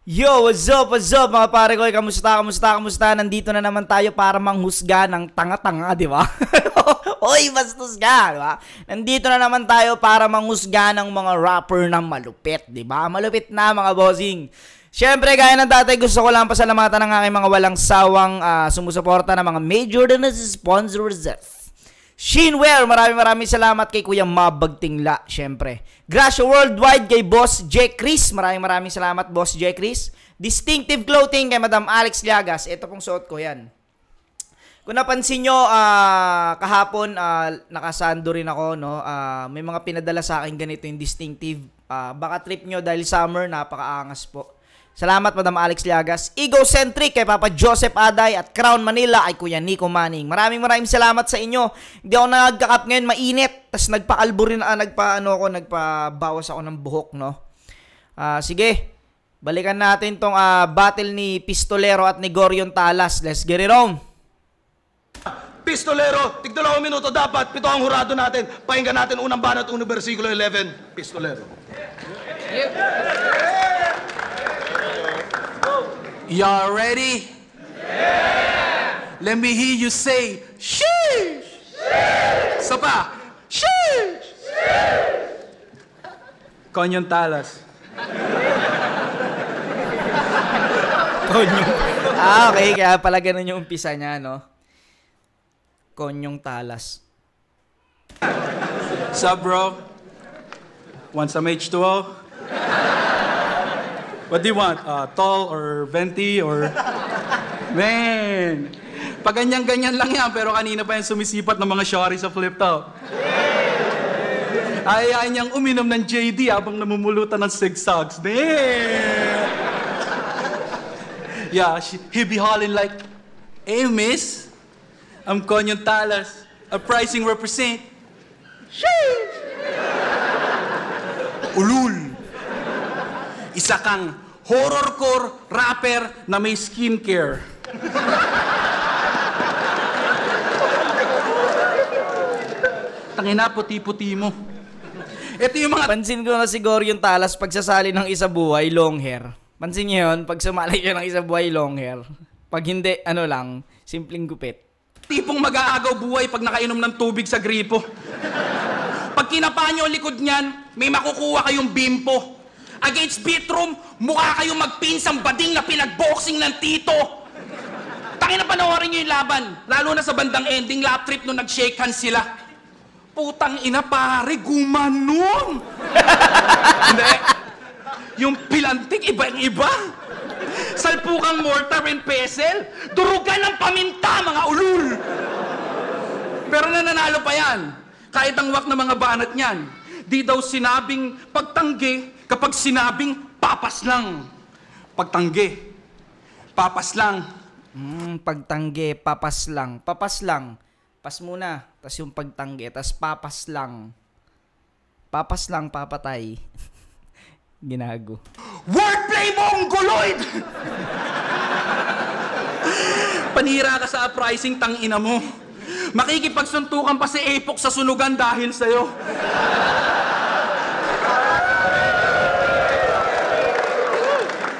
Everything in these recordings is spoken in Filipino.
Yo, what's up mga pare ko? Kamusta? Nandito na naman tayo para manghusga ng tanga-tanga, di ba? Oy, bastos ka, di ba? Nandito na naman tayo para manghusga ng mga rapper na malupit, di ba? Malupit na mga bossing. Siyempre, gaya ng dati, gusto ko lang pasalamatan ng aking mga walang sawang sumusuporta ng mga major na sponsors. Shinware, maraming salamat kay Kuya Mabagtingla, syempre. Gracia Worldwide kay Boss J. Chris, maraming salamat Boss J. Chris. Distinctive Clothing kay Madam Alex Llagas, ito pong suot ko yan. Kung napansin nyo, kahapon nakasando rin ako, no? May mga pinadala sa akin ganito yung distinctive. Baka trip nyo dahil summer, napakaangas po. Salamat Madam Alex Llagas. Egocentric kay Papa Joseph Aday at Crown Manila kay Kuya Nico Manning. Maraming salamat sa inyo. Hindi ako nagkakap ngayon, mainit. Tapos nagpa-albo rin, nagpabawas ako ng buhok, no? Sige, balikan natin tong battle ni Pistolero at ni Gorion Talas. Let's get it on. Pistolero, tig-2 minuto dapat, 7 ang hurado natin. Pakinggan natin unang banat, 1 versikulo 11. Pistolero. Y'all ready? Yeah! Let me hear you say, sheesh! Sheesh! Sapa, sheesh! Sheesh! Konyong Talas. Konyong. Okay, kaya pala ganun yung umpisa niya, no? Konyong Talas. Sup, bro? Want some H2O? What do you want? Tall or venti or... Man! Pag ganyan-ganyan lang yan, pero kanina pa yung sumisipat ng mga shorty sa flip top. Ayayain niyang uminom ng JD habang namumulutan ng zigzags. Man! Yeah, he be hollering like, "Hey, miss, I'm Konyong Talas. A pricing represent." Sheesh! Ulul! Isa kang horrorcore rapper na may skincare. Tangina, puti-puti mo. Ito yung mga... Pansin ko na si Gorion Talas pagsasali ng isa buhay, long hair. Pansin niyo yun? Pag sumali siya ng isa buhay, long hair. Pag hindi, ano lang, simpleng gupit. Tipong mag-aagaw buhay pag nakainom ng tubig sa gripo. Pag kinapa nyo likod niyan, may makukuha kayong bimpo. Against Beatroom, mukha kayong magpinsang bading na pinagboxing ng tito. Tangina, panoorin nyo yung laban. Lalo na sa bandang ending lap trip nung nag-shake hands sila. Putang ina pare, gumanon. Hindi. Yung pilantik, iba-iba. Salpukang mortar and pestle. Durugan ng paminta, mga ulul. Pero nananalo pa yan. Kahit ang wak na mga banat niyan. Di daw sinabing pagtanggi kapag sinabing papas lang. Pagtanggi, papas lang. Pagtanggi, papas lang. Papas lang. Pas muna. Tapos yung pagtanggi. Tapos papas lang. Papas lang, papatay. Ginago. Wordplay mo, Mongoloid! Panira ka sa uprising, tangina mo. Makikipagsuntukan pa si Apoc sa sunugan dahil sa'yo.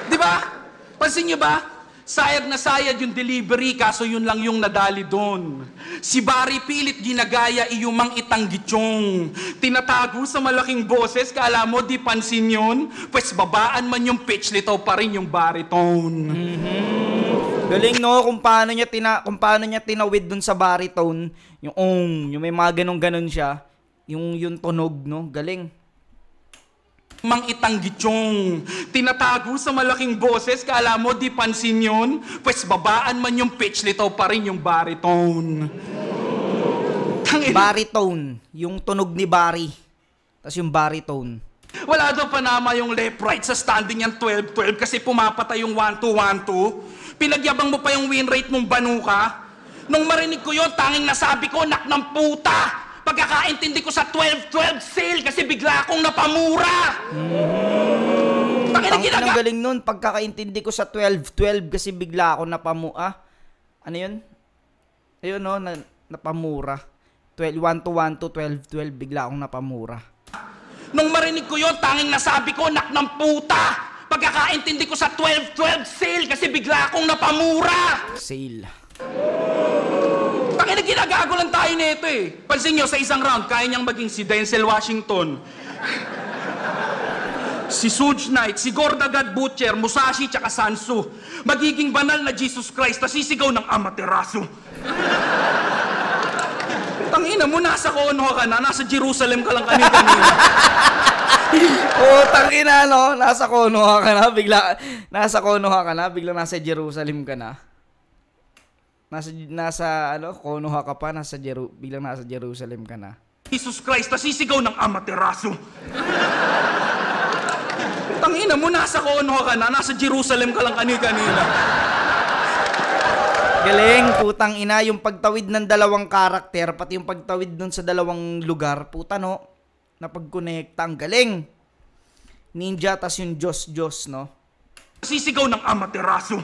Diba? Pansin nyo ba? Sayad na sayad yung delivery, kaso yun lang yung nadali doon. Si Barry pilit ginagaya iyumang itanggityong. Tinatago sa malaking boses, kala mo di pansin yun? Pwes babaan man yung pitch, litaw pa rin yung baritone. Galing, no, kung paano niya tinawid dun sa baritone, yung may mga ganon siya, yung tunog, no, galing. Mang itanggityong. Tinatago sa malaking boses, kala mo di pansin yun? Pwes babaan man yung pitch, litaw pa rin yung baritone. Baritone, yung tunog ni Barry. Tapos yung baritone. Wala daw panama yung left right sa standing yung 12-12 kasi pumapatay yung 1-2-1-2. Pinagyabang mo pa yung win rate mong banuka. Nung marinig ko yun, tanging nasabi ko, nak ng puta! Pagkakaintindi ko sa 12-12 sale kasi bigla akong napamura! Ang galing nun, pagkakaintindi ko sa 12-12 kasi bigla akong napamura. Ano yun? Ayun, no, napamura. 1-2-1-2, 12-12, bigla akong napamura. Nung marinig ko yun, tanging nasabi ko, nak ng puta! Pagkakaintindi ko sa 12-12 sale kasi bigla akong napamura. Sale. Tangina, ginagago lang tayo nito eh. Pansin nyo, sa isang round, kaya niyang maging si Denzel Washington, si Suge Knight, si Gordagad Butcher, Musashi, tsaka Sansu. Magiging banal na Jesus Christ na sisigaw ng Amaterasu. Tangina mo, nasa Konoha ka na, nasa Jerusalem ka lang kanina. Tangina, no? Nasa Konoha ka na, bigla nasa Jerusalem ka na. Nasa Konoha ka pa, biglang nasa Jerusalem ka na. Jesus Christ na sisigaw ng Amaterasu. Tangina mo, nasa Konoha ka na, nasa Jerusalem ka lang kanina. Galing, putang ina, yung pagtawid ng dalawang karakter, pati yung pagtawid dun sa dalawang lugar, puta no, napagkonekta, ang galing. Ninja, tas yung Diyos, no? Sisigaw ng Amaterasu.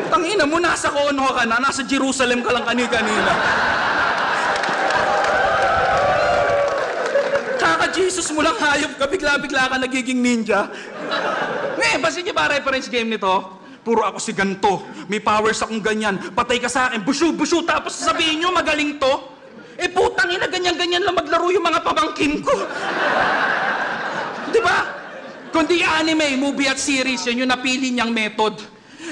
Tangina mo, nasa Konoha ka na, nasa Jerusalem ka lang kanina. Kaka-Jesus mo lang, hayop ka, bigla-bigla ka nagiging ninja. Basta niyo ba reference game nito? Puro ako si ganto, may powers akong ganyan, patay ka sa akin, busyu, tapos sasabihin nyo, magaling to. Putang ina, ganyan-ganyan lang maglaro yung mga pamangkin ko. Diba? Kundi anime, movie at series, yun yung napili niyang method.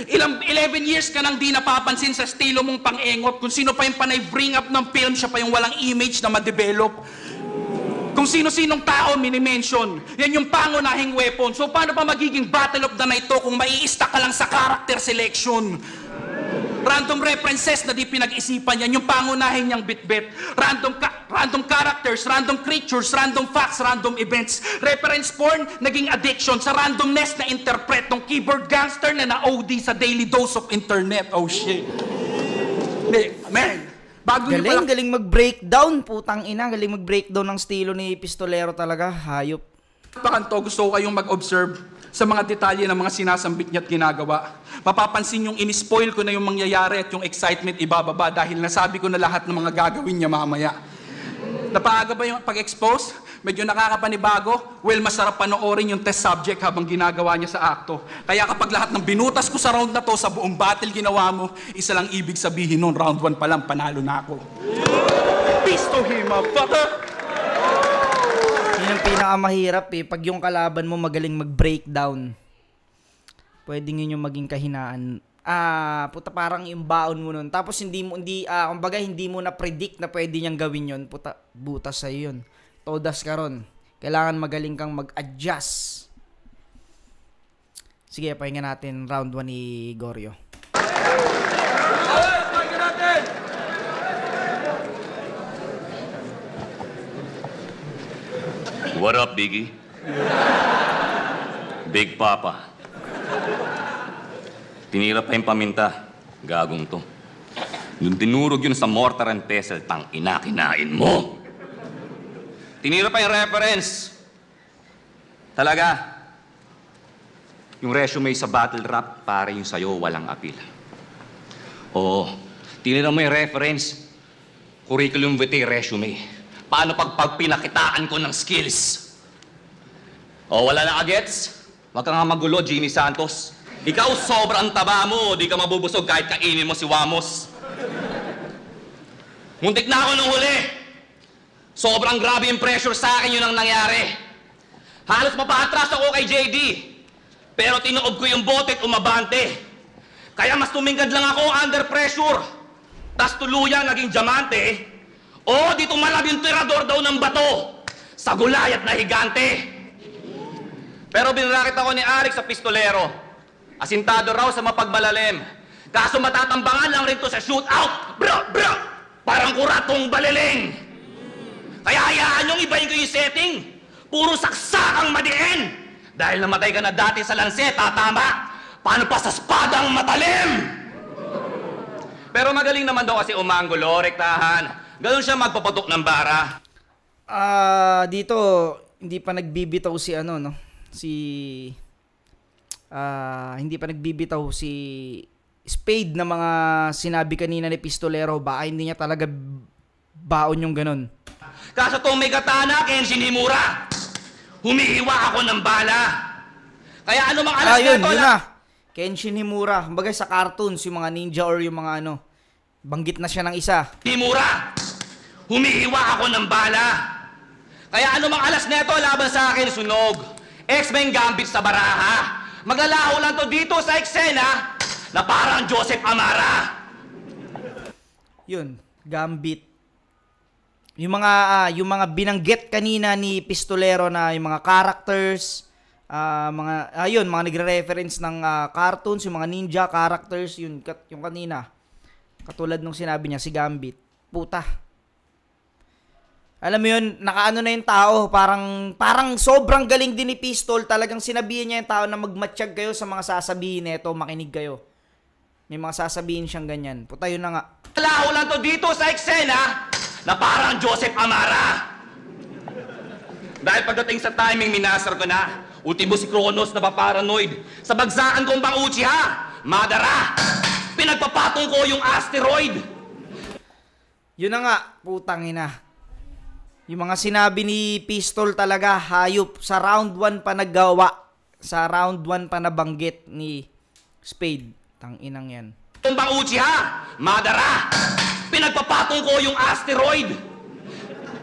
11 years ka nang di napapansin sa estilo mong pang-engot. Kung sino pa yung panay bring up ng film, siya pa yung walang image na ma-develop. Kung sino-sinong tao mini-mention, yan yung pangunahing weapon. So paano pa magiging Battle of the Night to kung mai-stack ka lang sa character selection? Random references na di pinag-isipan yan, yung pangunahing niyang bit-bit. Random characters, random creatures, random facts, random events. Reference porn, naging addiction sa randomness na interpret ng keyboard gangster na na-OD sa daily dose of internet. Oh shit. Man. Galing mag-breakdown, putang ina. Galing mag-breakdown ng estilo ni Pistolero talaga. Hayop. Pakanto, gusto ko kayong mag-observe sa mga detalye ng mga sinasambit niya at ginagawa. Mapapansin yung in-spoil ko na yung mangyayari at yung excitement ibababa dahil nasabi ko na lahat ng mga gagawin niya mamaya. Napaaga ba yung pag-expose? Medyo nakakapanibago? Well, masarap panoorin yung test subject habang ginagawa niya sa akto. Kaya kapag lahat ng binutas ko sa round na to, sa buong battle ginawa mo, isa lang ibig sabihin nun, round 1 pa lang, panalo na ako. Peace to him, motherfucker! Yun ang pinakamahirap pag yung kalaban mo magaling mag-breakdown. Pwedeng yun yung maging kahinaan. Puta, parang yung baon mo nun. Tapos kumbaga hindi mo na-predict na pwede niyang gawin yun. Puta, butas sa'yo yun. Todas ka ron. Kailangan magaling kang mag-adjust. Sige, pahinga natin round 1 ni Goryo. What up, Biggie? Big Papa. Tinira pa yung paminta. Gagong to. Yung dinurog yun sa mortar and pestle, tang kinain mo. Tinira pa yung reference. Talaga. Yung resume sa battle rap, para yung sa'yo walang appeal. Oo. Tinira mo yung reference. Curriculum vitae resume. Paano pag pinakitaan ko ng skills? O, wala na agets? Wag ka nga magulo, Jimmy Santos. Ikaw sobrang taba mo, di ka mabubusog kahit kainin mo si Wamos. Muntik na ako nung huli. Sobrang grabe yung pressure sa akin, yun ang nangyari. Halos mapaatras ako kay JD. Pero tinuob ko yung bote at umabante. Kaya mas tumingkad lang ako under pressure. Tas tuluyang naging diamante. O di tumalab yung tirador daw ng bato sa gulayat na higante. Pero binarakit ako ni Arik sa pistolero. Asintado raw sa mapagbalalim. Kaso matatambangan lang rin to sa shootout. Bro! Parang kuratong baliling. Kaya hayaan yung ibahin ko yung setting. Puro saksakang madiin. Dahil namatay ka na dati sa lanseta, tama? Paano pa sa spadang matalim? Pero magaling naman daw kasi umanggulo, rektahan. Ganun siya magpapatok ng bara. Dito, hindi pa nagbibitaw si hindi pa nagbibitaw si Spade na mga sinabi kanina ni Pistolero. Baka hindi niya talaga baon yung ganun. Kaso itong may katana, Kenshin Himura. humihiwa ako ng bala. Kaya ano mang alas Yun neto na. Kenshin Himura. Kumbaga sa cartoons, yung mga ninja or yung mga ano, banggit na siya ng isa. Himura, humihiwa ako ng bala. Kaya ano mang alas neto laban sa akin, sunog. X-Men Gambit sa baraha. Maglalaho lang to dito sa eksena na parang Joseph Amara. Yun, Gambit. Yung mga binanggit kanina ni Pistolero na yung mga characters, mga nagre-reference ng cartoons, yung mga ninja characters, yung kanina. Katulad nung sinabi niya, si Gambit. Puta. Alam mo yun, nakaano na yung tao, parang sobrang galing din ni Pistol. Talagang sinabihin niya yung tao na magmatsyag kayo sa mga sasabihin nito, makinig kayo. May mga sasabihin siyang ganyan. Puta, yun na nga. Maglalaho lang to dito sa eksena na parang Joseph Amara. Dahil pagdating sa timing, minasar ko na. Ultimo si Kronos na paparanoid. Sa bagsaan kong pang Uchiha, Madara, pinagpapatong ko yung asteroid. Yun na nga, putang ina. Yung mga sinabi ni Pistol talaga, hayop. Sa round 1 pa naggawa. Sa round 1 pa nabanggit ni Spade. Tanginang yan. Yung pang Uchiha, Madara, pinagpapatong ko yung asteroid.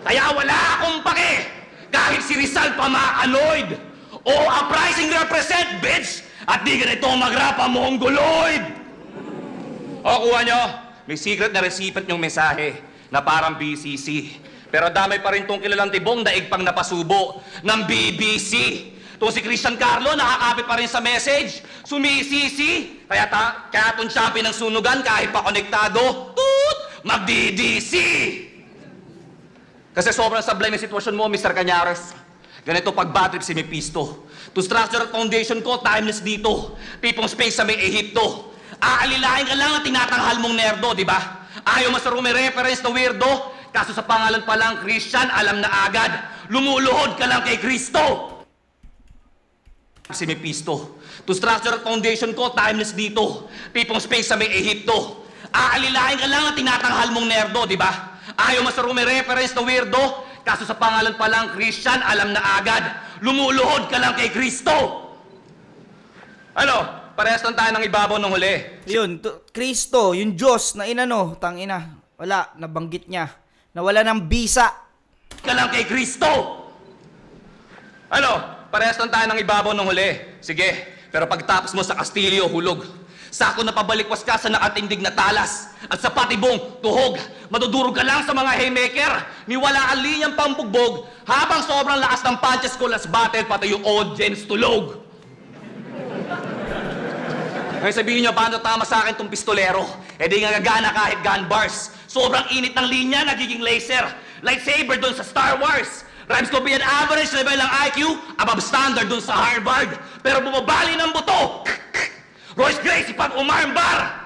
Kaya wala akong pake. Kahit si Rizal pa ma-annoyed. O uprising represent, bitch. At di ganito magrapa, mongoloid. O, kuha nyo. May secret na recipient yung mensahe na parang BCC. Pero damay pa rin tong kilalang tibong daig pang napasubo ng BBC. Itong si Christian Carlo, nakakapit pa rin sa message. Sumisisi. Kaya itong champion ng sunugan kahit pa konektado. Toot! Mag-DDC! Kasi sobrang sablay ng sitwasyon mo, Mr. Cañares. Ganito pag-batrip si Mephisto. To structure at foundation ko, timeless dito. Tipong space sa may Ehipto. Aalilahin ka lang ang tinatanghal mong nerdo, di ba? Ayaw masaro may reference na weirdo. Kaso sa pangalan pa lang, Christian, alam na agad. Lumuluhod ka lang kay Kristo. Si Mephisto. To structure at foundation ko, timeless dito. Tipong space sa may Ehipto. Aalilahin ka lang ang tinatanghal mong nerdo, di ba? Ayaw masaro may reference na weirdo. Kaso sa pangalan pa lang, Christian, alam na agad. Lumuluhod ka lang kay Kristo. Ano? Parehas lang tayo ng ibabaw ng huli. Yun, Kristo, yung Diyos na inano, tangina. Wala, nabanggit niya. Nawala ng bisa. Ka lang kay Kristo. Ano? Parehas lang tayo ng ibabaw ng huli. Sige, pero pagtapos mo sa Kastilyo, hulog. Sako na pabalikwas ka sa nakatindig na talas. At sa patibong, tuhog. Madudurog ka lang sa mga haymaker. Niwala ang linyang pambugbog. Habang sobrang lakas ng punches ko last battle, pati yung audience tulog. Ngayon sabihin nyo, paano tama sa akin tong pistolero? Eh di nga gagana kahit gun bars. Sobrang init ng linya, nagiging laser. Lightsaber dun sa Star Wars. Rhymes ko an average level ng IQ, above standard dun sa Harvard. Pero bumabali ng buto. Royce Gracie pag umarmbar.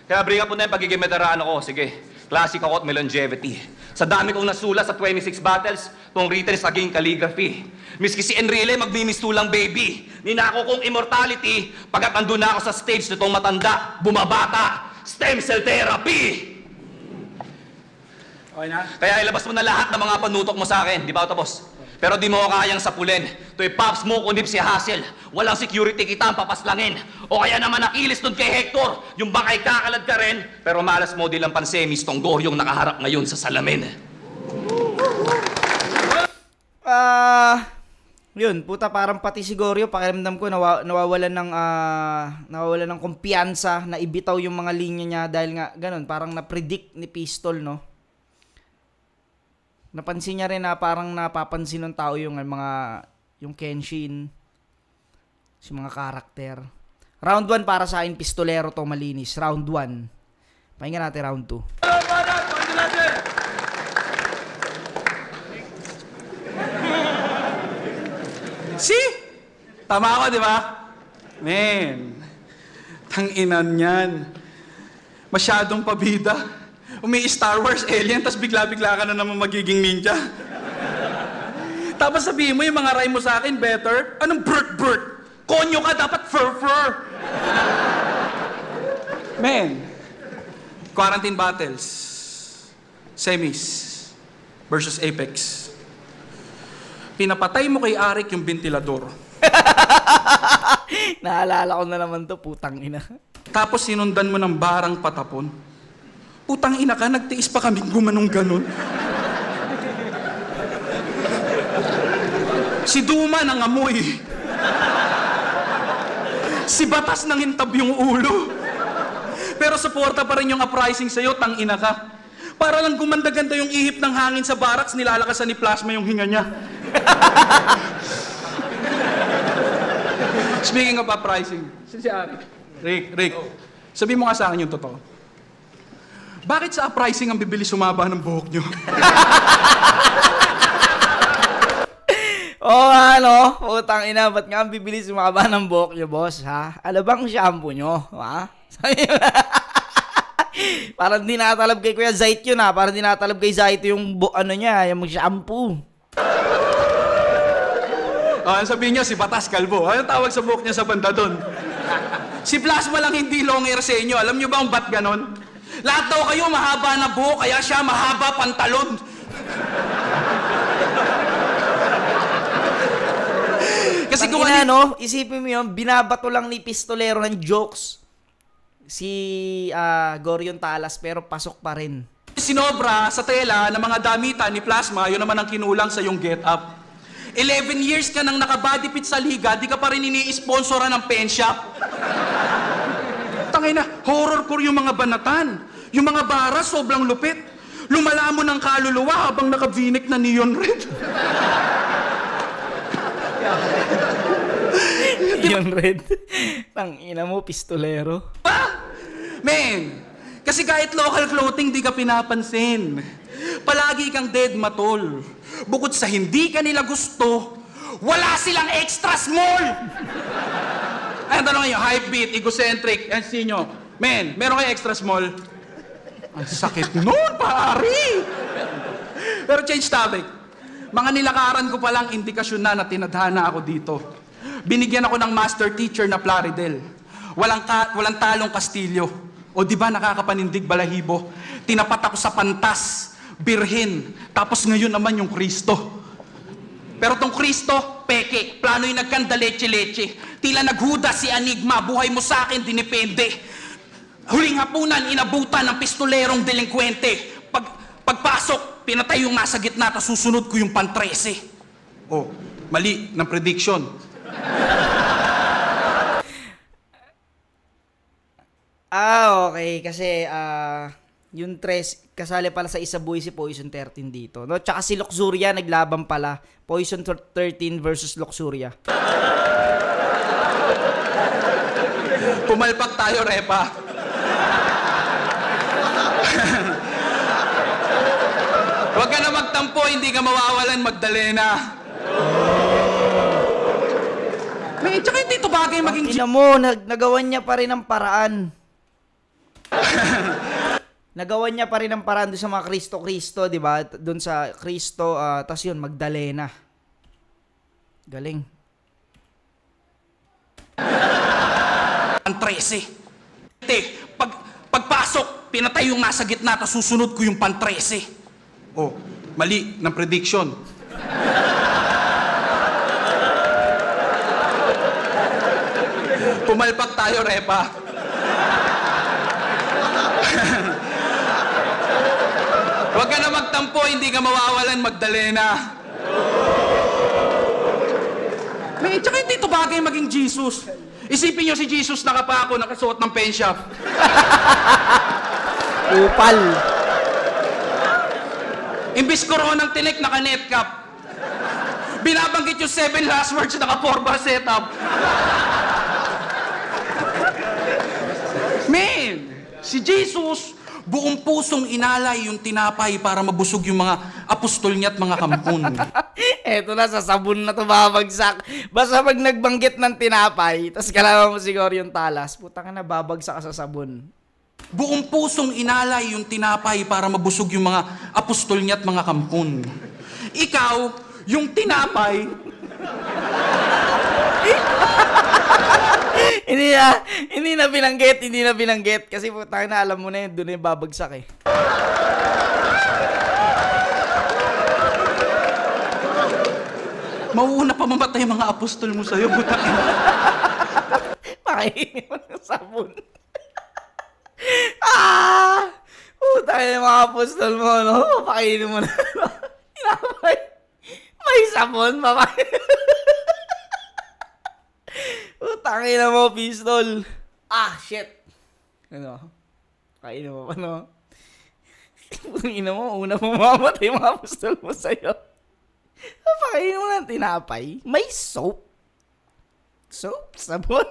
Kaya bring up po na yung pagiging veterano ko. Sige, classic ako at may longevity. Sa dami kong nasula sa 26 battles, tong written is naging calligraphy. Miski si Enrile magmimistulang baby. Ninako kong immortality, pagkat andun na ako sa stage nitong matanda, bumabata, stem cell therapy. Okay na? Kaya ilabas mo na lahat ng mga panutok mo sa akin, di ba, tapos? Pero di mo kayang sapulin. To'y pops mo kunip si Hassel. Walang security kita ang papaslangin. O kaya naman nakilis dun kay Hector. Yung bangay kakalad ka rin. Pero malas mo din ang pansemis tong goryong nakaharap ngayon sa salamin. Yun, puta, parang pati si Goryo, pakiramdam ko nawawalan ng kumpiyansa na ibitaw yung mga linya niya dahil nga ganun, parang na-predict ni Pistol, no? Napansin niya rin na parang napapansin ng tao yung yung Kenshin, si mga karakter. Round 1 para sa akin, Pistolero to malinis. Round 1. Pakinggan natin round 2. See? Tama ako, di ba? Man, tanginan yan. Masyadong pabida. Umi-Star Wars alien, tas bigla-bigla ka na naman magiging ninja. Tapos sabihin mo yung mga rhyme mo sa akin, better. Anong burt-burt? Konyo ka, dapat fur-fur. Man, quarantine battles. Semis versus Apex. pinapatay mo kay Arik yung ventilador. Naalala ko na naman to, putang ina. Tapos sinundan mo ng barang patapon. Putang ina ka, nagtiis pa kami gumanong ganon. Si Duma nang amoy. Si Batas nang hintab yung ulo. Pero suporta pa rin yung uprising sa'yo, tang ina ka. Para lang gumanda-ganda yung ihip ng hangin sa barracks, nilalakasan ni Plasma yung hinga niya. Speaking of uprising, si Ari. Rick, sabi mo nga sa akin yung totoo. Bakit sa uprising ang bibilis sumaba ng buhok nyo? Ano? Putang ina, ba't nga ang bibilis sumaba ng buhok nyo, boss, ha? Ano bang shampoo nyo, ha? Parang di natalab kay Kuya Zait yun, ha? Parang di natalab kay Zait yung yung shampoo. Sabihin niya, si Batas Kalbo. Anong tawag sa buhok niya sa banda doon? Si Plasma lang hindi long hair sa inyo. Alam niyo ba ang ba't ganon? Lahat daw kayo mahaba na buhok, kaya siya mahaba pantalon. Kasi kung ano, isipin mo yun, binabato lang ni Pistolero ng jokes si Gorion Talas, pero pasok pa rin. Sinobra sa tela ng mga damitan ni Plasma, yun naman ang kinulang sa yung get up. 11 years ka nang nakabody-fit sa liga, di ka pa rin ini-sponsoran ng pen shop. Tangay na, horrorcore yung mga banatan. Yung mga bara, sobrang lupit. Lumala mo ng kaluluwa habang naka-v-neck na neon red. Neon red? Tangina mo, Pistolero. Men, kasi kahit local clothing, di ka pinapansin. Palagi kang dead matol. Bukod sa hindi ka nila gusto, wala silang extra small! Ay, tanong nyo, hype beat, egocentric, yan sinyo. Men, meron kayo extra small? Ang sakit nun, pari! Pero change topic. Mga nilakaran ko palang indikasyon na tinadhana ako dito. Binigyan ako ng master teacher na Plaridel. Walang talong Kastilyo. O di ba nakakapanindig balahibo? Tinapat ako sa pantas, birhen, tapos ngayon naman yung Kristo. Pero tong Kristo, peke, plano yung nagkanda leche-leche. Tila naghuda si Enigma, buhay mo sa akin, dinepende. Huling hapunan, inabutan ng pistolerong delinkwente. Pagpasok, pinatay yung nasa gitna, tapos susunod ko yung pan-13. Oh, mali ng prediction. Okay. Kasi, yung kasali pala sa Isabuhay si Poison 13 dito. No? Tsaka si Luxuria, naglaban pala. Poison 13 versus Luxuria. Pumalpak tayo, Repa. Huwag ka na magtampo, hindi ka mawawalan, Magdalena. May, tsaka hindi ito bagay maging... Ina mo, nagawan niya pa rin ang paraan. Nagawan niya pa rin ang paraan doon sa mga Kristo, di ba? Doon sa Kristo, tas yun, Magdalena. Galing. Ang 13. Pagpasok, pinatay yung nasa gitna, tapos susunod ko yung pan-13. Oh, mali ng prediction. Pumalpak tayo, Repa. Huwag ka na magtampo, hindi ka mawawalan, Magdalena. May, tsaka hindi ito bagay maging Jesus. Isipin nyo si Jesus nakapako, nakasuot ng pen shop. Upal. Imbis koronang tinik, naka-net cap. Binabanggit yung 7 last words, naka-4 bar setup. Man, si Jesus, buong pusong inalay yung tinapay para mabusog yung mga apostol niya at mga kampon. Eto na, sa sabon na to babagsak. Basta pag nagbanggit ng tinapay, tas kalaman mo siguro yung talas, putang na, babagsak ka sa sabon. Buong pusong inalay yung tinapay para mabusog yung mga apostol niya at mga kampon. Ikaw, yung tinapay... hindi na binanggit. Kasi putang na, alam mo na yun, doon na yung babagsak eh. Mauuna pa mamatay yung mga apostol mo sa'yo, butang ina. Pakainin mo ng sabon. Putang ina yung mga apostol mo, no? Pakainin mo na. Tinapay. May sabon, pakainin. Putang ina mo, pistol. Shit. Ano? Pakainin mo pa, no? Putang ina mo, una mo mamatay yung mga apostol mo sa'yo. Pakainin mo ng tinapay. May soap. Soap? Sabon?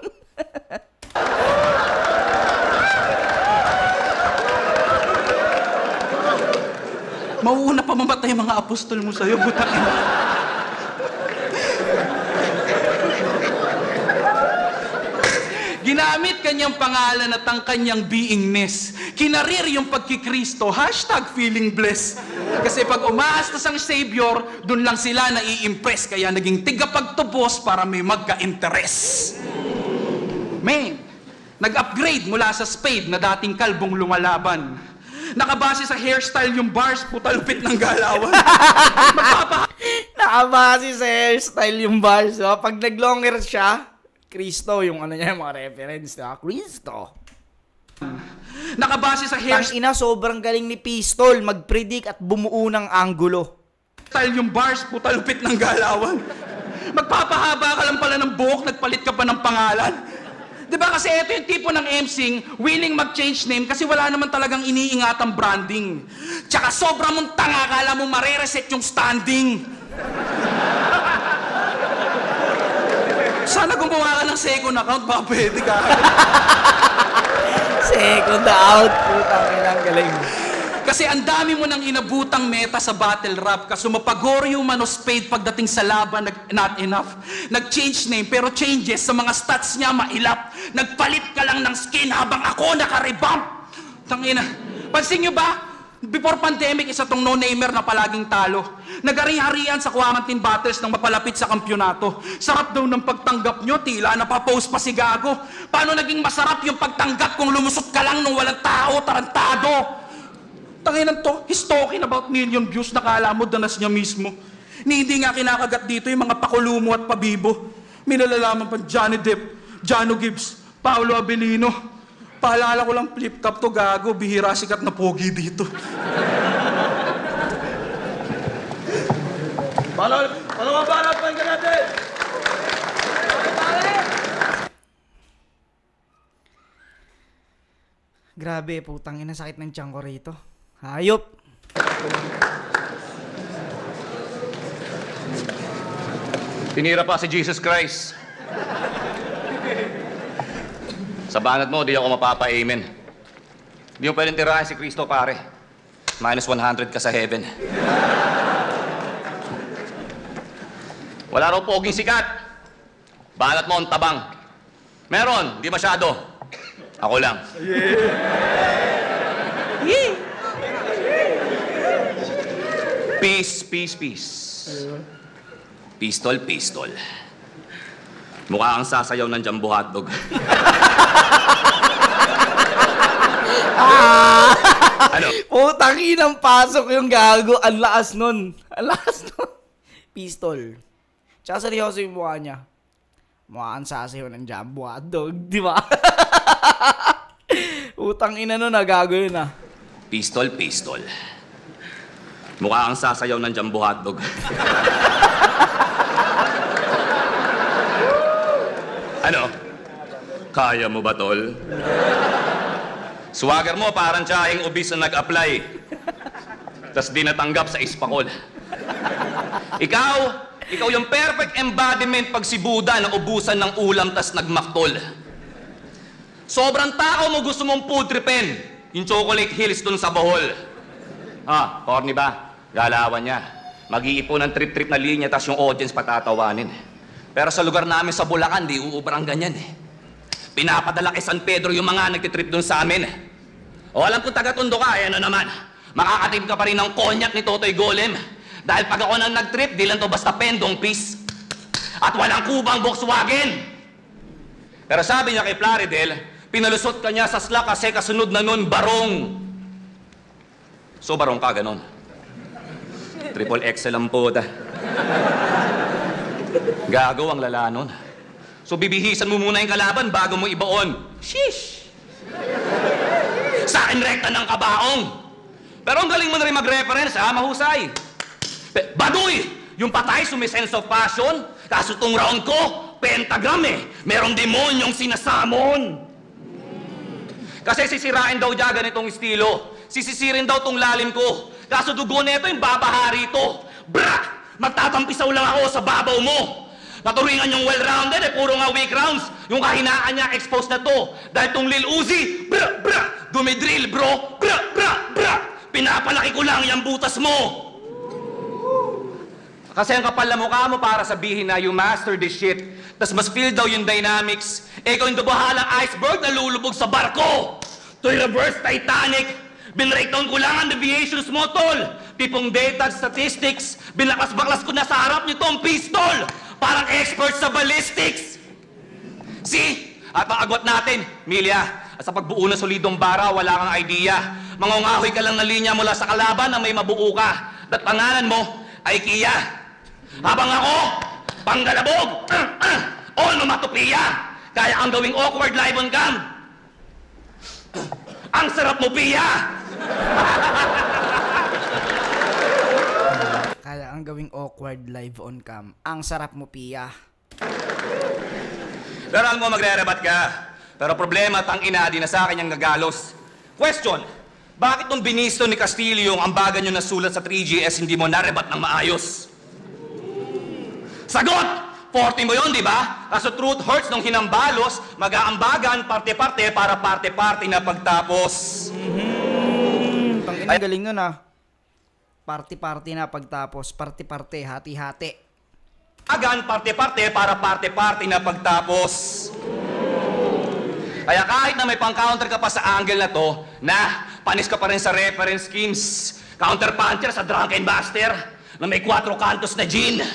Mauuna pa mamatay yung mga apostol mo sa'yo, butang ina. Ginamit kanyang pangalan at ang kanyang beingness. Kinarir yung pagkikristo, #feeling blessed. Kasi pag umaastas ang Savior, dun lang sila nai-impress. Kaya naging tigapagtubos para may magka-interest. Man, nag-upgrade mula sa spade na dating kalbong lumalaban. Nakabase sa hairstyle yung bars, putalupit ng galawan. Nakabase sa hairstyle yung bars. So, pag nag-longer siya, Kristo, yung ano niya, yung mga reference. Kristo. Nakabase sa hairstyle Tangina, sobrang galing ni Pistol mag-predict at bumuo ng anggulo. yung bars, putalupit ng galawan. Magpapahaba ka lang pala ng buhok, nagpalit ka pa ng pangalan. Diba kasi ito yung tipo ng MCing willing mag-change name kasi wala naman talagang iniingatang branding. Tsaka sobrang mong tanga, akala mo marereset yung standing. Sana gumawa ka ng second account, ba pwede ka? Second out. Putang ina, ang galing. Kasi ang dami mo nang inabutang meta sa battle rap. Kaso mapagoryo man o spade pagdating sa laban, not enough. Nag-change name pero changes sa mga stats niya mailap. Nagpalit ka lang ng skin habang ako naka-revamp. Tangina. Pansin nyo ba? Before pandemic, isa tong no-namer na palaging talo. Nagari-harian sa quarantine battles nang mapalapit sa kampyonato. Sarap daw ng pagtanggap nyo, tila napapost pa si Gago. Paano naging masarap yung pagtanggap kung lumusot ka lang nung walang tao, tarantado? Tanginan to, he's talking about million views, nakala mo danas niya mismo. Hindi nga kinakagat dito yung mga pakulumo at pabibo. May nalalaman pa Johnny Depp, Jano Gibbs, Paolo Abilino. Paalala ko lang, flip top to, Gago, bihira sikat na pogi dito. Mga banat, pakinggan natin! Grabe, putang ina, sakit ng tiyan ko rito. Hayop. Tinira pa si Jesus Christ. Sa banat mo, di ako mapapa-amen. Di mo pwedeng tirahin si Kristo, pare. -100 ka sa heaven. Wala raw poging sikat. Banat mo ang tabang. Meron, di masyado. Ako lang. Peace, peace, peace. Pistol, pistol. Mukha kang sasayaw ng Jumbo Hotdog. Ano? Putang inang pasok yung Gago. Ang lakas nun. Ang lakas nun. Pistol. Tsaka seryoso yung mukha niya. Mukha kang sasayaw ng Jumbo Hotdog. Di ba? Putang ina nun, Gago yun ah. Pistol, pistol. Mukha kang sasayaw ng Jumbo Hotdog. Ano? Kaya mo ba, tol? Swagger mo parang tsaing obis na nag-apply. Tas di natanggap sa ispakol. Ikaw yung perfect embodiment pag si Buddha na ubusan ng ulam tas nagmaktol. Sobrang tao mo gusto mong food tripin. Yung chocolate hills dun sa Bohol. Corny ba? Galawan niya. Mag-iipon ng trip-trip na linya tas yung audience patatawanin. Pero sa lugar namin sa Bulacan, di uubrang ganyan eh. Pinapadala kay San Pedro yung mga nagtitrip dun sa amin. O alam kong taga-Tondo ka, ano naman. Makakatip ka pa rin ng konyak ni Totoy Golem. Dahil pag ako nang nag-trip, di lang to basta pendong piece. At walang kubang Volkswagen. Pero sabi niya kay Plaridel, pinalusot ka niya sa SLA kasi kasunod na nun, barong. So barong ka, ganon. Triple XL ang puta. Gago ang lala nun. So bibihisan mo muna yung kalaban bago mo ibaon. Sheesh! Sa akin rekta ng kabaong. Pero ang galing mo na rin mag-reference, ha? Mahusay. Baduy! Yung patay sumisense of passion. Kaso tong round ko, pentagram eh. Merong demonyong sinasamon. Kasi sisirain daw dyan ganitong estilo. Sisisirin daw tong lalim ko. Kaso dugo neto yung babaha rito. Bra! Magtatampisaw lang ako sa babaw mo. Naturingan yung well-rounded eh, puro nga weak rounds. Yung kahinaan niya, exposed na to. Dahil tong Lil Uzi, bra, bra, dumidrill bro, bra, bra, bra. Pinapalaki ko lang yung butas mo. Kasi ang kapal na mukha mo para sabihin na you master this shit. Tas mas feel daw yung dynamics. Ikaw yung dubahalang iceberg na lulubog sa barko. To'y reverse Titanic. Binreakdown ko lang ang deviations mo, tol. Tipong data at statistics. Binaklas-baklas ko na sa harap nito ang pistol. Parang expert sa ballistics. See? At ang agwat natin, Milia, at sa pagbuo ng solidong bara, wala kang idea. Mangungahoy ka lang na linya mula sa kalaban na may mabuo ka. At pangalan mo ay Kia. Habang ako, panggalabog, onomatopoeia. Kaya ang gawing awkward live on cam. Ang sarap mo, Pia! Kaya ang gawing awkward live on cam. Ang sarap mo, Pia. Pero alam mo, magre-rebat ka. Pero problema, tang-ina, di na sa akin yung nagalos. Question, bakit nung binisto ni Castillo ang ambagan nyo na sulat sa 3GS hindi mo narebat ng maayos? Sagot! 40 mo yun, di ba? Kaso truth hurts nung hinambalos, mag-aambagan, parte-parte para parte-parte na pagtapos. Tangina, galing nun ah. Parte-parte na pagtapos. Parte-parte, hati-hati. Agan, parte-parte para parte-parte na pagtapos. Kaya kahit na may pang-counter ka pa sa angle na to, na panis ka pa rin sa reference schemes. Counter-puncher sa drunken master, na may 4 kantos na gin.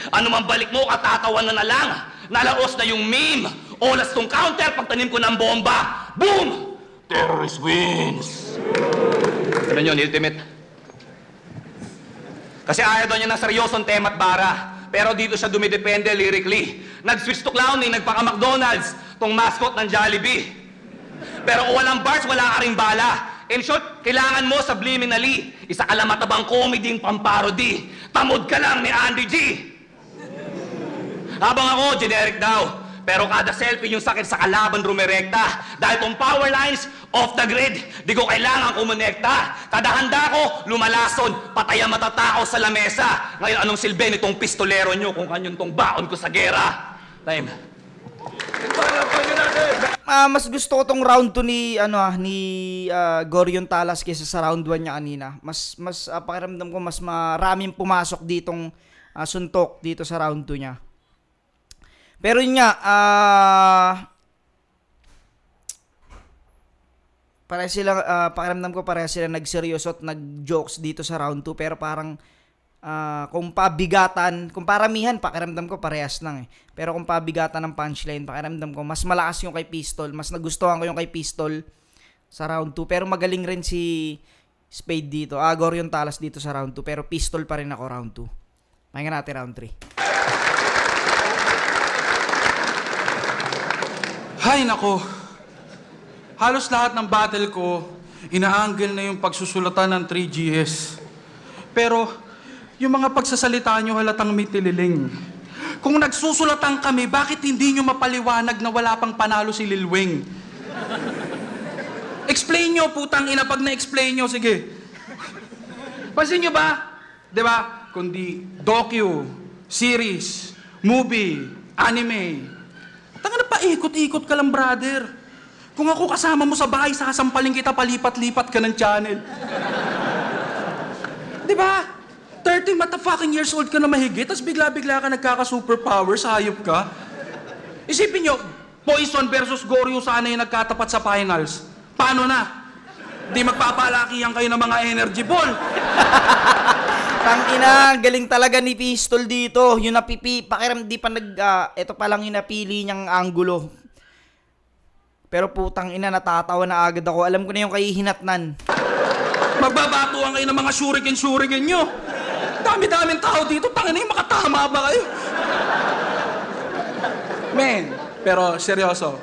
Ano man balik mo, katatawanan na lang. Nalaos na yung meme. Olas tong counter, pagtanim ko ng bomba. Boom! Terrorist wins! Ganun yun, ultimate. Kasi ayaw daw niya ng seryosong tema at bara. Pero dito siya dumidepende lyrically. Nag-switch to clowning, nagpaka-McDonald's, tong mascot ng Jollibee. Pero kung walang bars, wala ka ring bala. In short, kailangan mo subliminally. Isa ka lang matabang comedy pamparody. Tamod ka lang ni Andy G. Habang ako, generic daw. Pero kada selfie yung sakit sa kalaban rumirekta. Dahil tong power lines, off the grid, di ko kailangan kumonekta. Kada handa ko, lumalason, patay ang matatao sa lamesa. Ngayon, anong silbi nitong pistolero nyo kung kanyon tong baon ko sa gera? Time. Mas gusto ko tong round 2 ni Gorion Talas kaysa sa round 1 niya kanina. Mas pakiramdam ko mas maraming pumasok ditong suntok dito sa round 2 niya. Pero yun nga, pakiramdam ko pareha sila nagseryoso at nag-jokes dito sa round 2. Pero parang, kung pabigatan, kung paramihan, pakiramdam ko parehas lang eh. Pero kung pabigatan ng punchline, pakiramdam ko, mas malakas yung kay Pistol. Mas nagustuhan ko yung kay Pistol sa round 2. Pero magaling rin si Spade dito. Gorion Talas dito sa round 2. Pero Pistol pa rin ako round 2. Pakinggan natin round 3. Hay nako, halos lahat ng battle ko, ina-angle na yung pagsusulatan ng 3GS. Pero, yung mga pagsasalita nyo halatang may tililing. Kung nagsusulatan kami, bakit hindi nyo mapaliwanag na wala pang panalo si Lil Wing? Explain nyo, putang ina, pag na-explain nyo, sige. Pansin nyo ba? Diba? Kundi docu, series, movie, anime. Tanga na, paikot-ikot ka lang, brother. Kung ako kasama mo sa bahay, sasampaling kita, palipat-lipat ka ng channel. Diba? 30 motherfucking years old ka na mahigit, tapos bigla-bigla ka nagkaka-superpowers, hayop ka. Isipin nyo, Poison versus Goryo sana yung nagkatapat sa finals. Paano na? Di magpapalakihan kayo ng mga energy ball. Tangina, galing talaga ni Pistol dito. Yung pakiram di pa ito pa lang yung napili niyang angulo. Pero putang ina, natatawa na agad ako. Alam ko na yung kay Hinatnan. Magbabatuan kayo ng mga shuriken nyo. Dami-daming tao dito, tangina yung makatama ba kayo? Men, pero seryoso.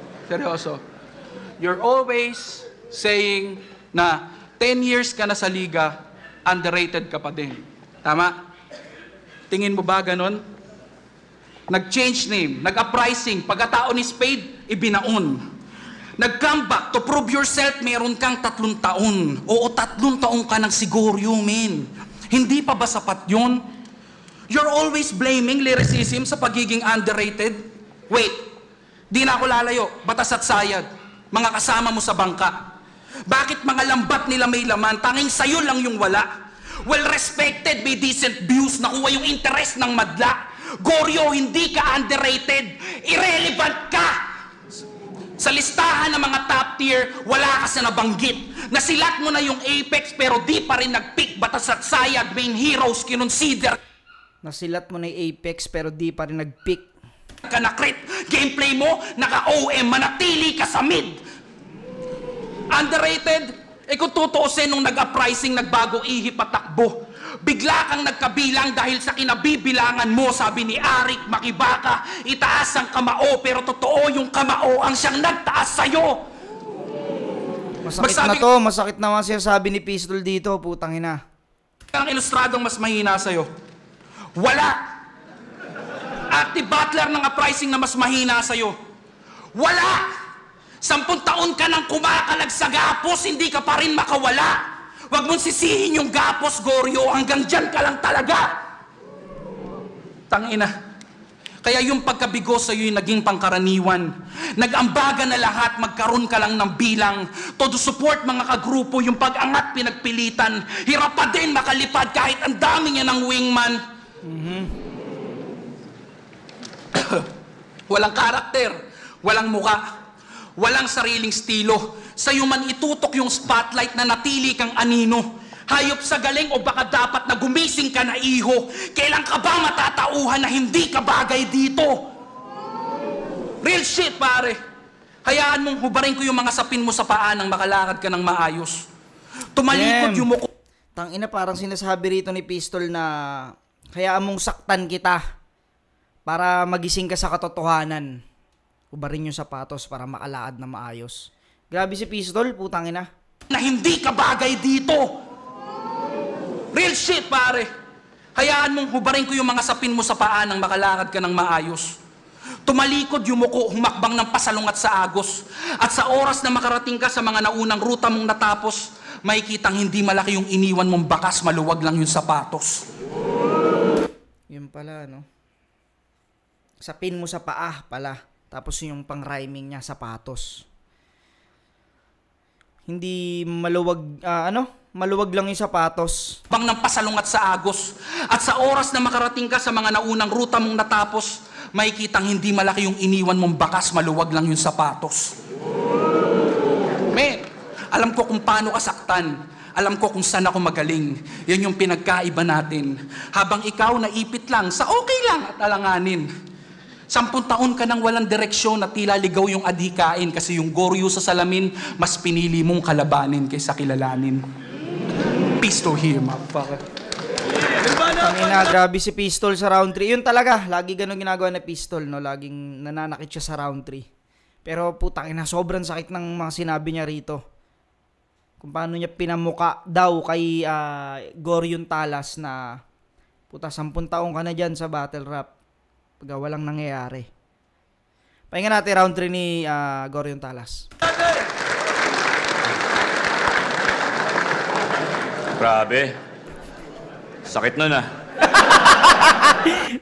You're always saying na 10 years ka na sa liga, underrated ka pa din. Tama? Tingin mo ba ganon? Nag-change name, nag-uprising, pagkatao ni Spade, ibinaon. Nag-come back to prove yourself, meron kang 3 taon. Oo, 3 taon ka ng siguryo, men. Hindi pa ba sapat yun? You're always blaming lyricism sa pagiging underrated. Wait, di na ako lalayo. Batas at sayad, mga kasama mo sa bangka. Bakit mga lambat nila may laman, tanging sayo lang yung wala? Well-respected, may decent views, nakuha yung interest ng madla. Goryo, hindi ka underrated. Irrelevant ka! Sa listahan ng mga top tier, wala ka sa nabanggit. Nasilat mo na yung Apex pero di pa rin nag-pick. Batas at sayad, main heroes kinonsider. Nasilat mo na yung Apex pero di pa rin nag-pick. Ka na crit. Gameplay mo, naka-OM, manatili ka sa mid. Underrated? Kung tutuusin nung nag-uprising, nagbago ihip at takbo. Bigla kang nagkabilang dahil sa kinabibilangan mo, sabi ni Arik Makibaka, itaas ang kamao, pero totoo yung kamao ang siyang nagtaas sa'yo. Masakit na nga sabi ni Pistol dito, putang ina. Ang ilustradong mas mahina sa'yo. Wala. Active battler ng uprising na mas mahina sa'yo. Wala. 10 taon ka nang kumakalag sa gapos, hindi ka pa rin makawala. Huwag mong sisihin yung gapos, Goryo. Hanggang dyan ka lang talaga. Tangina. Kaya yung pagkabigo sa'yo yung naging pangkaraniwan. Nag-ambaga na lahat, magkaroon ka lang ng bilang. Todo support mga kagrupo, yung pag-angat pinagpilitan. Hirap pa din makalipad kahit ang dami niya ng wingman. Walang karakter, walang muka. Walang sariling estilo. Sa'yo man itutok yung spotlight na natili kang anino. Hayop sa galing o baka dapat na gumising ka na iho. Kailan ka ba matatauhan na hindi ka bagay dito? Real shit, pare. Hayaan mong hubarin ko yung mga sapin mo sa paa nang makalakad ka ng maayos. Tumalikod yung muko. Tangina, parang sinasabi rito ni Pistol na hayaan mong saktan kita para magising ka sa katotohanan. Ubarin yung sapatos para makalaad na maayos. Grabe si Pistol, putang ina. Na hindi ka bagay dito. Real shit, pare. Hayaan mong hubarin ko yung mga sapin mo sa paa nang makalakad ka ng maayos. Tumalikod yung muko, humakbang ng pasalungat sa agos. At sa oras na makarating ka sa mga naunang ruta mong natapos, makikitang hindi malaki yung iniwan mong bakas, maluwag lang yung sapatos. Yun pala, no? Sapin mo sa paa pala. Tapos yung pang-rhyming niya, sapatos. Hindi maluwag, maluwag lang yung sapatos. Bang ng pasalungat sa agos. At sa oras na makarating ka sa mga naunang ruta mong natapos, makikitang hindi malaki yung iniwan mong bakas, maluwag lang yung sapatos. Men, alam ko kung paano ka saktan. Alam ko kung saan ako magaling. Yan yung pinagkaiba natin. Habang ikaw naipit lang sa okay lang at alanganin. 10 taon ka nang walang direksyon at tila ligaw yung adhikain kasi yung Goryo sa salamin, mas pinili mong kalabanin kaysa kilalanin. Pistol here, motherfucker. Tangina, grabe si Pistol sa round 3. Yun talaga, lagi ganun ginagawa na Pistol, no? Laging nananakit siya sa round 3. Pero putang ina, sobrang sakit ng mga sinabi niya rito. Kung paano niya pinamuka daw kay Goryon Talas na puta 10 taon ka na dyan sa battle rap. Pag walang nangyayari. Pahinga natin round 3 ni Goryon Talas. Grabe. Sakit nun ah.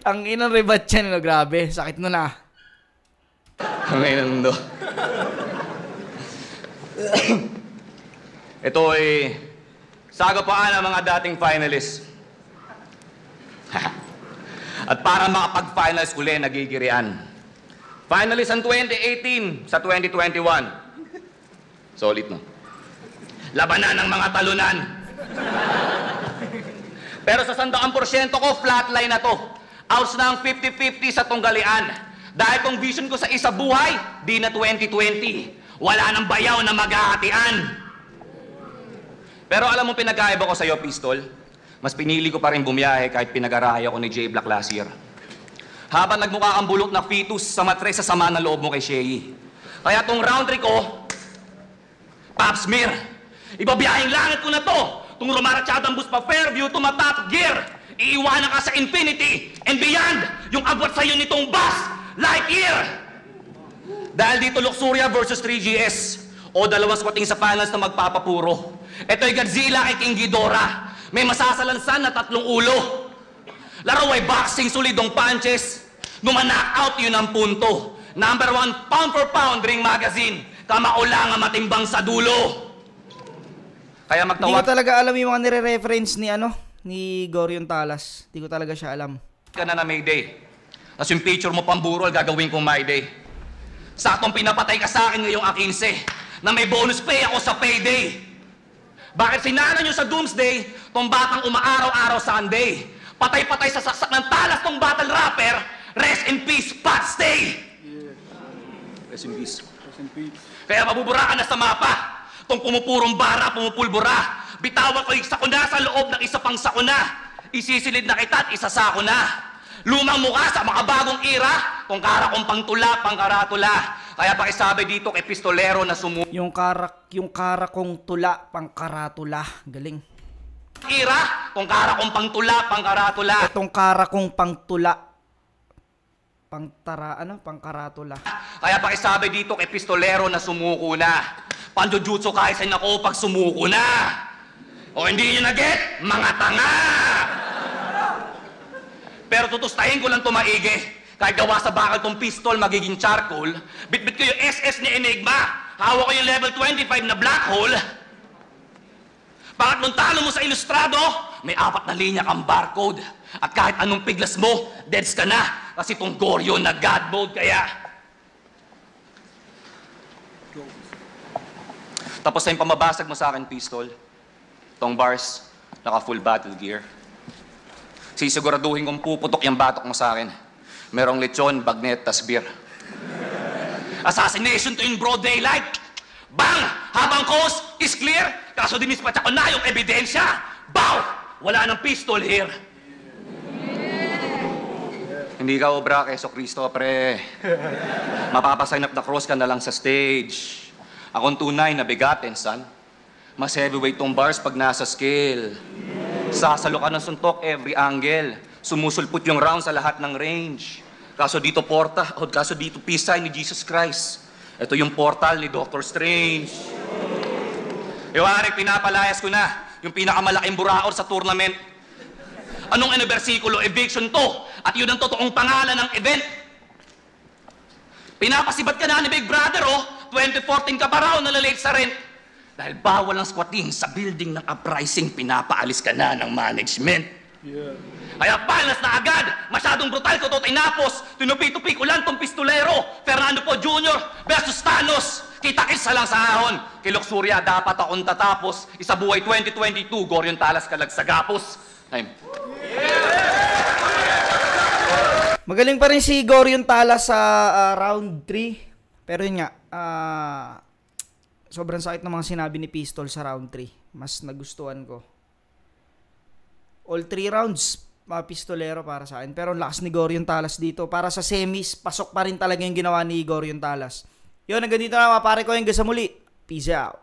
Ang inang rebat yan, no? Grabe. Sakit nun ah. Ang inang do. Ito ay sagapaan ng mga dating finalists. At para makapag-finals uli, nagigirian. Finalist ang 2018 sa 2021. Solid, no? Labanan ng mga talunan. Pero sa 100% ko, flatline na to. Outs na ang 50-50 sa tunggalian. Dahil kung vision ko sa isa buhay, di na 2020. Wala nang bayaw na maghahatian. Pero alam mo pinagkaiba ko sa'yo, Pistol? Mas pinili ko pa rin bumiyahe kahit pinag-arahay ako ni J Black last year. Habang nagmukha kang bulok na fetus sa matres sa sama ng loob mo kay Shea. Kaya tong round 3 ko, Pap Smear, ibabiyahing langit ko na to. Tung rumaratsyadang bus pa Fairview to matap gear. Iiwanan ka sa infinity and beyond. Yung agwat sa'yo nitong bus, Lightyear. Dahil dito Luxuria versus 3GS o dalawang squatting sa finals na magpapapuro. Ito'y Godzilla kay King Ghidorah. May masasalansan na 3 ulo. Laro ay boxing, solidong punches. Numa-knockout yun ang punto. Number 1 pound for pound ring magazine. Kamaulangan matimbang sa dulo. Kaya Hindi ko magtawag talaga alam yung mga nire-reference ni Gorion Talas. Hindi ko talaga siya alam. ka na Mayday. Tapos yung picture mo pamburol, gagawin kong My Day. Saktong pinapatay ka sa akin ngayong 15 na may bonus pay ako sa payday. Bakit sinana nyo sa Doomsday tong batang umaaraw-araw Sunday? Patay-patay sa saksak ng talas tong battle rapper. Rest in peace, Pat Stay! Rest in peace. Kaya mabubura ka na sa mapa. Tong pumupurong bara, pumupulbura. Bitawan ko yung sakuna sa loob ng isa pang sakuna. Isisilid na kita at isasako na. Lumang mukha sa makabagong era. Tong kara kong pangtula, pangkaratula. Kaya pakisabi dito kay pistolero na Yung kara kong tula, pangkaratula. Galing. Ira, tong kara kong pangtula, pangkaratula. Itong kara kong pangtula. Pangkaratula. Kaya pakisabi dito kay pistolero na sumuko na. Panjujutsu kahit sa'yo ako pag sumuko na. O hindi nyo na-get? Mga tanga! Pero tutustahin ko lang tumaigi. Kahit gawa sa bakal tong pistol, magiging charcoal. Bitbit ko yung SS ni Enigma. Hawak ko yung level 25 na black hole. Bakit nung talo mo sa ilustrado, may 4 na linya kang barcode. At kahit anong piglas mo, deads ka na. Kasi tong Goryo na God mode kaya. Tapos na yung pamabasag mo sa akin, pistol. Tong bars, naka full battle gear. Sisiguraduhin kong puputok yung batok mo sa akin. Merong lechon, bagnet, tas beer. Assassination to in broad daylight. Bang! Habang cause is clear, kaso dinispatch ako na yung ebidensya. Bow! Wala nang pistol here. Hindi ka obra, Keso Kristo, pre. Mapapasign up the cross ka na lang sa stage. Akong tunay na bigatin, son. Mas heavyweight tong bars pag nasa scale. Sasalo ka ng suntok every angle. Sumusulput yung round sa lahat ng range. Kaso dito porta, o kaso dito pisay ni Jesus Christ. Ito yung portal ni Doctor Strange. Iwari, pinapalayas ko na yung pinakamalaking buraor sa tournament. Anong versikulo? Eviction to. At yun ang totoong pangalan ng event. Pinapasibat ka na ni Big Brother, oh. 2014 ka pa raw nalalate sa rent. Dahil bawal ang squatting sa building ng uprising, pinapaalis ka na ng management. Yeah. Kaya balance na agad. Masyadong brutal ko to tinapos. Tinupi-tupi ko lang tong pistolero. Fernando po Jr. versus Thanos. Kita-kits lang sa ahon. Kay Luxuria dapat akong tatapos. Isa buhay 2022, Gorion Talas kalag sa gapos. Time. Magaling pa rin si Gorion Talas sa round 3. Pero yun nga, sobrang sakit ng mga sinabi ni Pistol sa round 3. Mas nagustuhan ko. All 3 rounds, pistolero para sa akin. Pero ang lakas ni Gorion Talas dito. Para sa semis, pasok pa rin talaga yung ginawa ni Gorion Talas. Yun, hanggang dito na mga pare ko. Hanggang sa muli. Peace out.